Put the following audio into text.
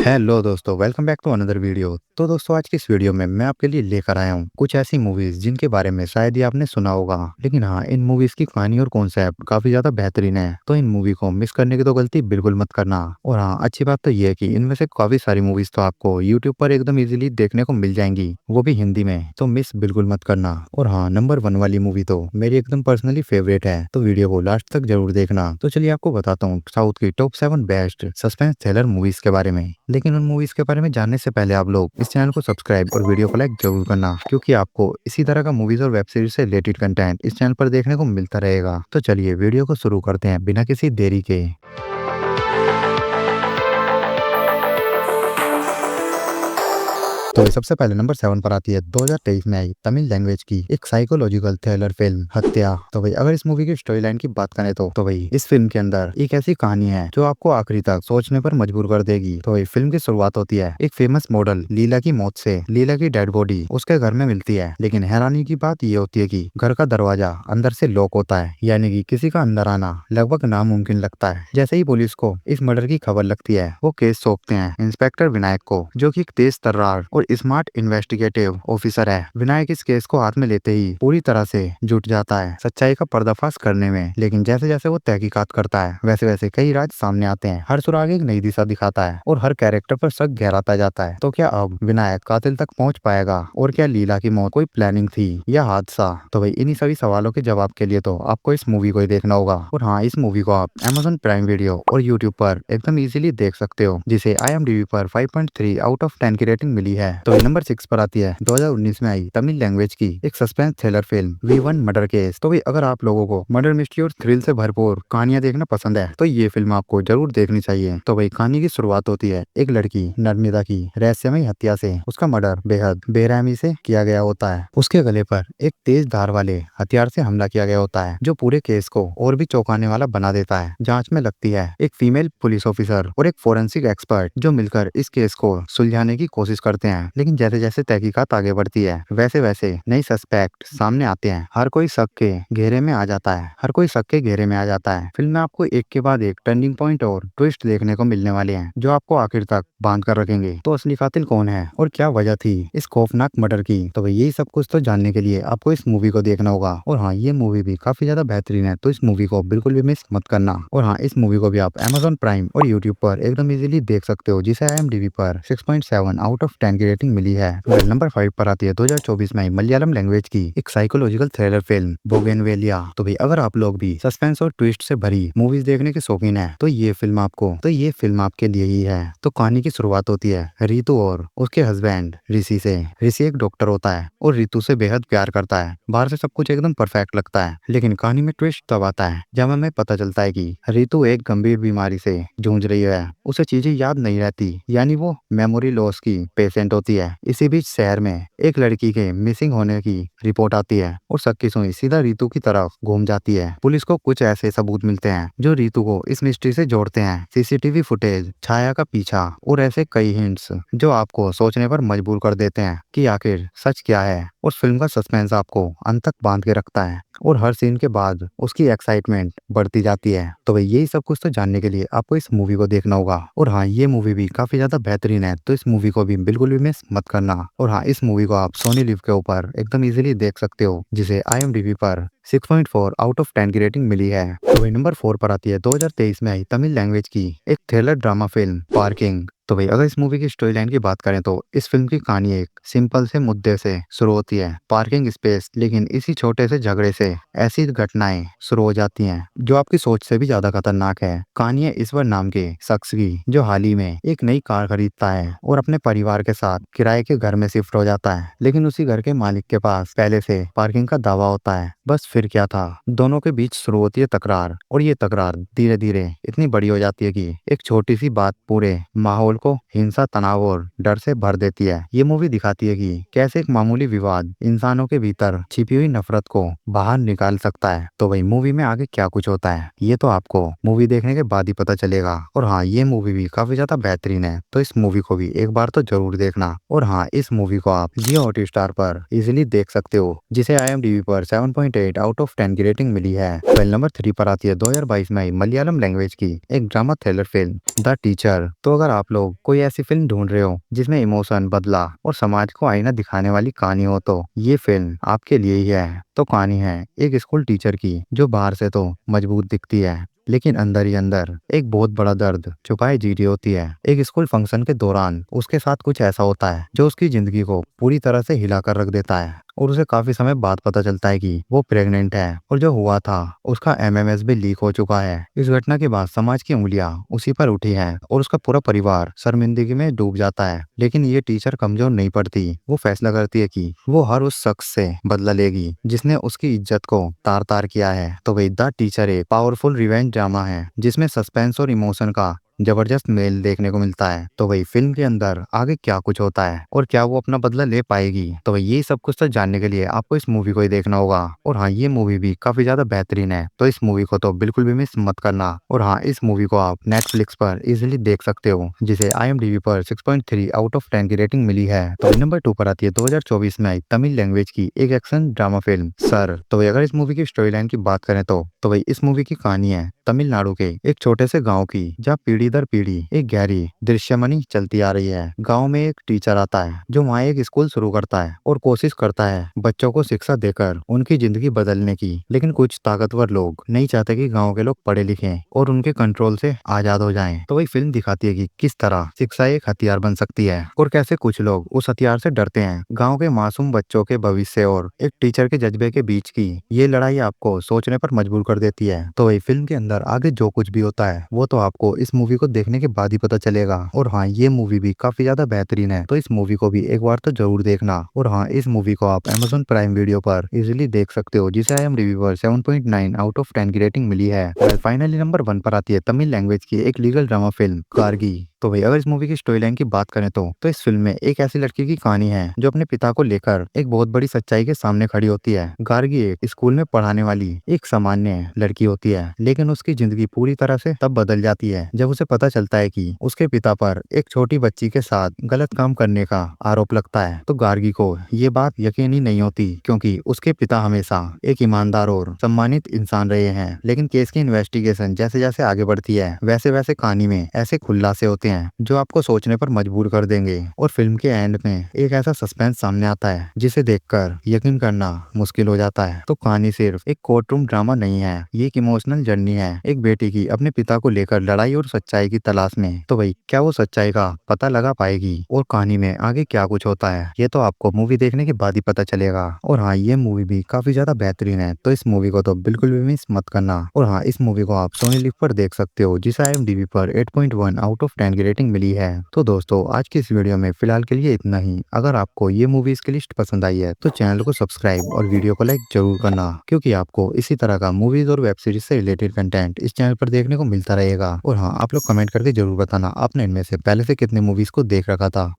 Hello दोस्तों, welcome back to another video. तो दोस्तों, आज की इस वीडियो में मैं आपके लिए लेकर आया हूँ कुछ ऐसी मूवीज जिनके बारे में शायद ही आपने सुना होगा, लेकिन हाँ, इन मूवीज की कहानी और कॉन्सेप्ट काफी ज्यादा बेहतरीन है। तो इन मूवी को मिस करने की तो गलती बिल्कुल मत करना। और हाँ, अच्छी बात तो ये है कि इनमें से काफी सारी मूवीज तो आपको यूट्यूब पर एकदम इजीली देखने को मिल जाएंगी, वो भी हिंदी में, तो मिस बिल्कुल मत करना। और हाँ, नंबर 1 वाली मूवी तो मेरी एकदम पर्सनली फेवरेट है, तो वीडियो को लास्ट तक जरूर देखना। तो चलिए आपको बताता हूँ साउथ की top 7 best suspense thriller movies के बारे में। लेकिन उन मूवीज के बारे में जानने से पहले आप लोग इस चैनल को सब्सक्राइब और वीडियो को लाइक जरूर करना, क्योंकि आपको इसी तरह का मूवीज और वेब सीरीज से रिलेटेड कंटेंट इस चैनल पर देखने को मिलता रहेगा। तो चलिए वीडियो को शुरू करते हैं बिना किसी देरी के। तो सबसे पहले नंबर 7 पर आती है 2023 में आई तमिल लैंग्वेज की एक साइकोलॉजिकल थ्रिलर फिल्म हत्या। तो भाई अगर इस मूवी की स्टोरी लाइन की बात करें तो भाई इस फिल्म के अंदर एक ऐसी कहानी है जो आपको आखिरी तक सोचने पर मजबूर कर देगी। तो भाई फिल्म की शुरुआत होती है एक फेमस मॉडल लीला की मौत से। लीला की डेड बॉडी उसके घर में मिलती है, लेकिन हैरानी की बात ये होती है कि घर का दरवाजा अंदर से लॉक होता है, यानी कि किसी का अंदर आना लगभग नामुमकिन लगता है। जैसे ही पुलिस को इस मर्डर की खबर लगती है, वो केस सौंपते हैं इंस्पेक्टर विनायक को, जो कि एक तेज तर्रार और स्मार्ट इन्वेस्टिगेटिव ऑफिसर है। विनायक इस केस को हाथ में लेते ही पूरी तरह से जुट जाता है सच्चाई का पर्दाफाश करने में। लेकिन जैसे जैसे वो तहकीकात करता है, वैसे वैसे कई राज सामने आते हैं। हर सुराग एक नई दिशा दिखाता है और हर कैरेक्टर पर शक गहराता जाता है। तो क्या अब विनायक कातिल तक पहुंच पाएगा, और क्या लीला की मौत कोई प्लानिंग थी या हादसा? तो भाई इन्हीं सभी सवालों के जवाब के लिए तो आपको इस मूवी को ही देखना होगा। और हाँ, इस मूवी को आप Amazon प्राइम वीडियो और यूट्यूब पर एकदम इजीली देख सकते हो, जिसे IMDb पर 5.3 आउट ऑफ 10 की रेटिंग मिली है। तो नंबर 6 पर आती है 2019 में आई तमिल लैंग्वेज की एक suspense thriller film V1 murder case. तो भाई अगर आप लोगों को मर्डर मिस्ट्री और थ्रिल से भरपूर कहानियां देखना पसंद है, तो ये फिल्म आपको जरूर देखनी चाहिए। तो भाई कहानी की शुरुआत होती है एक लड़की नर्मिदा की रहस्यमयी हत्या से। उसका मर्डर बेहद बेरहमी से किया गया होता है। उसके गले पर एक तेज धार वाले हथियार से हमला किया गया होता है, जो पूरे केस को और भी चौंकाने वाला बना देता है। जांच में लगती है एक फीमेल पुलिस ऑफिसर और एक फोरेंसिक एक्सपर्ट, जो मिलकर इस केस को सुलझाने की कोशिश करते हैं। लेकिन जैसे जैसे तहकीकात आगे बढ़ती है, वैसे वैसे नए सस्पेक्ट सामने आते हैं। हर कोई शक के घेरे में आ जाता है। फिल्म में आपको एक के बाद एक टर्निंग पॉइंट और ट्विस्ट देखने को मिलने वाले हैं, जो आपको आखिर तक बांध कर रखेंगे। तो असली कातिल कौन है और क्या वजह थी इस खौफनाक मर्डर की? तो भाई यही सब कुछ तो जानने के लिए आपको इस मूवी को देखना होगा। और हाँ, ये मूवी भी काफी ज्यादा बेहतरीन है, तो इस मूवी को बिल्कुल भी मिस मत करना। और हाँ, इस मूवी को भी आप Amazon प्राइम और यूट्यूब पर एकदम इजीली देख सकते हो, जिसे IMDb पर 6.7 आउट ऑफ 10 की रेटिंग मिली है। नंबर 5 पर आती है 2024 में मलयालम लैंग्वेज की एक साइकोलॉजिकल थ्रिलर फिल्म बोगेनवेलिया। तो भाई अगर आप लोग भी सस्पेंस और ट्विस्ट से भरी मूवीज देखने के शौकीन है, तो ये फिल्म आपके लिए ही है। तो कहानी की शुरुआत होती है रितु और उसके हस्बैंड ऋषि से। ऋषि एक डॉक्टर होता है और रितु से बेहद प्यार करता है। बाहर से सब कुछ एकदम परफेक्ट लगता है, लेकिन कहानी में ट्विस्ट तब आता है जब हमें पता चलता है कि रितु एक गंभीर बीमारी से जूझ रही है। उसे चीजें याद नहीं रहती, यानी वो मेमोरी लॉस की पेशेंट होती है। इसी बीच शहर में एक लड़की के मिसिंग होने की रिपोर्ट आती है और शक की सुई सीधा रितु की तरफ घूम जाती है। पुलिस को कुछ ऐसे सबूत मिलते हैं जो रितु को इस मिस्ट्री से जोड़ते हैं। CCTV फुटेज, छाया का पीछा और ऐसे कई हिंट्स जो आपको सोचने पर मजबूर कर देते हैं कि आखिर सच क्या है। उस फिल्म का सस्पेंस आपको अंत तक बांध के रखता है और हर सीन के बाद उसकी एक्साइटमेंट बढ़ती जाती है। तो भाई यही सब कुछ तो जानने के लिए आपको इस मूवी को देखना होगा। और हाँ, ये मूवी भी काफी ज्यादा बेहतरीन है, तो इस मूवी को भी बिल्कुल भी मिस मत करना। और हाँ, इस मूवी को आप सोनी लिव के ऊपर एकदम इजीली देख सकते हो, जिसे IMDb पर 6.4 आउट ऑफ 10 की रेटिंग मिली है। तो भाई नंबर 4 पर आती है 2023 में आई तमिल लैंग्वेज की एक थ्रिलर ड्रामा फिल्म पार्किंग। तो भाई अगर इस मूवी की स्टोरी लाइन की बात करें, तो इस फिल्म की कहानी एक सिंपल से मुद्दे से शुरू होती है, पार्किंग स्पेस। लेकिन इसी छोटे से झगड़े से ऐसी घटनाएं शुरू हो जाती हैं जो आपकी सोच से भी ज्यादा खतरनाक है। कहानी है ईश्वर नाम के शख्स की, जो हाल ही में एक नई कार खरीदता है और अपने परिवार के साथ किराए के घर में शिफ्ट हो जाता है। लेकिन उसी घर के मालिक के पास पहले से पार्किंग का दावा होता है। बस फिर क्या था, दोनों के बीच शुरू होती है तकरार, और ये तकरार धीरे धीरे इतनी बड़ी हो जाती है कि एक छोटी सी बात पूरे माहौल को हिंसा, तनाव और डर से भर देती है। ये मूवी दिखाती है कि कैसे एक मामूली विवाद इंसानों के भीतर छिपी हुई नफरत को बाहर निकाल सकता है। तो भाई मूवी में आगे क्या कुछ होता है, ये तो आपको मूवी देखने के बाद ही पता चलेगा। और हाँ, ये मूवी भी काफी ज्यादा बेहतरीन है, तो इस मूवी को भी एक बार तो जरूर देखना। और हाँ, इस मूवी को आप जियो हॉटस्टार पर इजिली देख सकते हो, जिसे IMDb पर 7.8 आउट ऑफ 10 की रेटिंग मिली है। नंबर 3 पर आती है 2022 में आई मलयालम लैंग्वेज की एक drama thriller film the teacher. तो अगर आप लोग लोग कोई ऐसी फिल्म ढूंढ रहे हो जिसमें इमोशन, बदला और समाज को आईना दिखाने वाली कहानी हो तो ये फिल्म आपके लिए ही है। तो कहानी है एक स्कूल टीचर की जो बाहर से तो मजबूत दिखती है लेकिन अंदर ही अंदर एक बहुत बड़ा दर्द छुपाए जी रही होती है। एक स्कूल फंक्शन के दौरान उसके साथ कुछ ऐसा होता है जो उसकी जिंदगी को पूरी तरह से हिलाकर रख देता है और उसे काफी समय बाद पता चलता है कि वो प्रेग्नेंट है और जो हुआ था उसका एमएमएस भी लीक हो चुका है। इस घटना के बाद समाज की उंगलियां उसी पर उठी हैं और उसका पूरा परिवार शर्मिंदगी में डूब जाता है। लेकिन ये टीचर कमजोर नहीं पड़ती। वो फैसला करती है कि वो हर उस शख्स से बदला लेगी जिसने उसकी इज्जत को तार तार किया है। तो वही द टीचर एक पावरफुल रिवेंज ड्रामा है जिसमें सस्पेंस और इमोशन का जबरदस्त मेल देखने को मिलता है। तो वही फिल्म के अंदर आगे क्या कुछ होता है और क्या वो अपना बदला ले पाएगी, तो वही ये सब कुछ तो जानने के लिए आपको इस मूवी को ही देखना होगा। और हाँ, ये मूवी भी काफी ज्यादा बेहतरीन है, तो इस मूवी को तो बिल्कुल भी मिस मत करना। और हाँ, इस मूवी को आप नेटफ्लिक्स पर इजिली देख सकते हो जिसे IMDb पर 6.3 आउट ऑफ 10 की रेटिंग मिली है। तो नंबर 2 पर आती है 2024 में आई तमिल लैंग्वेज की एक एक्शन ड्रामा फिल्म सर। तो अगर इस मूवी की स्टोरी लाइन की बात करें तो वही इस मूवी की कहानी है तमिलनाडु के एक छोटे से गांव की, जहाँ पीढ़ी दर पीढ़ी एक गहरी दृश्यमणि चलती आ रही है। गांव में एक टीचर आता है जो वहाँ एक स्कूल शुरू करता है और कोशिश करता है बच्चों को शिक्षा देकर उनकी जिंदगी बदलने की। लेकिन कुछ ताकतवर लोग नहीं चाहते कि गांव के लोग पढ़े लिखे और उनके कंट्रोल से आजाद हो जाएं। तो वही फिल्म दिखाती है कि किस तरह शिक्षा एक हथियार बन सकती है और कैसे कुछ लोग उस हथियार से डरते हैं। गाँव के मासूम बच्चों के भविष्य और एक टीचर के जज्बे के बीच की ये लड़ाई आपको सोचने पर मजबूर कर देती है। तो वही फिल्म के अंदर आगे जो कुछ भी होता है वो तो आपको इस मूवी को देखने के बाद ही पता चलेगा। और हाँ, ये मूवी भी काफी ज्यादा बेहतरीन है, तो इस मूवी को भी एक बार तो जरूर देखना। और हाँ, इस मूवी को आप Amazon प्राइम वीडियो पर इजीली देख सकते हो जिसे IMDb पर 7.9 आउट ऑफ 10 की रेटिंग मिली है। और फाइनली नंबर 1 पर आती है तमिल लैंग्वेज की एक लीगल ड्रामा फिल्म कारगी। तो भाई अगर इस मूवी की स्टोरी लाइन की बात करें तो इस फिल्म में एक ऐसी लड़की की कहानी है जो अपने पिता को लेकर एक बहुत बड़ी सच्चाई के सामने खड़ी होती है। गार्गी एक स्कूल में पढ़ाने वाली एक सामान्य लड़की होती है, लेकिन उसकी जिंदगी पूरी तरह से तब बदल जाती है जब उसे पता चलता है कि उसके पिता पर एक छोटी बच्ची के साथ गलत काम करने का आरोप लगता है। तो गार्गी को ये बात यकीन ही नहीं होती क्योंकि उसके पिता हमेशा एक ईमानदार और सम्मानित इंसान रहे हैं। लेकिन केस की इन्वेस्टिगेशन जैसे जैसे आगे बढ़ती है वैसे वैसे कहानी में ऐसे खुलासे होते हैं जो आपको सोचने पर मजबूर कर देंगे। और फिल्म के एंड में एक ऐसा सस्पेंस सामने आता है जिसे देखकर यकीन करना मुश्किल हो जाता है। तो कहानी सिर्फ एक कोर्ट रूम ड्रामा नहीं है, ये एक इमोशनल जर्नी है एक बेटी की अपने पिता को लेकर लड़ाई और सच्चाई की तलाश में। तो भाई क्या वो सच्चाई का पता लगा पाएगी और कहानी में आगे क्या कुछ होता है ये तो आपको मूवी देखने के बाद ही पता चलेगा। और हाँ, ये मूवी भी काफी ज्यादा बेहतरीन है, तो इस मूवी को तो बिल्कुल भी मिस मत करना। और हाँ, इस मूवी को आप सोनी लिव पर देख सकते हो जिसे IMDb पर 8.1 आउट ऑफ 10 की रेटिंग मिली है। तो दोस्तों, आज की इस वीडियो में फिलहाल के लिए इतना ही। अगर आपको ये मूवीज की लिस्ट पसंद आई है तो चैनल को सब्सक्राइब और वीडियो को लाइक जरूर करना, क्योंकि आपको इसी तरह का मूवीज और वेब सीरीज से रिलेटेड कंटेंट इस चैनल पर देखने को मिलता रहेगा। और हाँ, आप लोग कमेंट करके जरूर बताना आपने इनमें से पहले से कितने मूवीज को देख रखा था।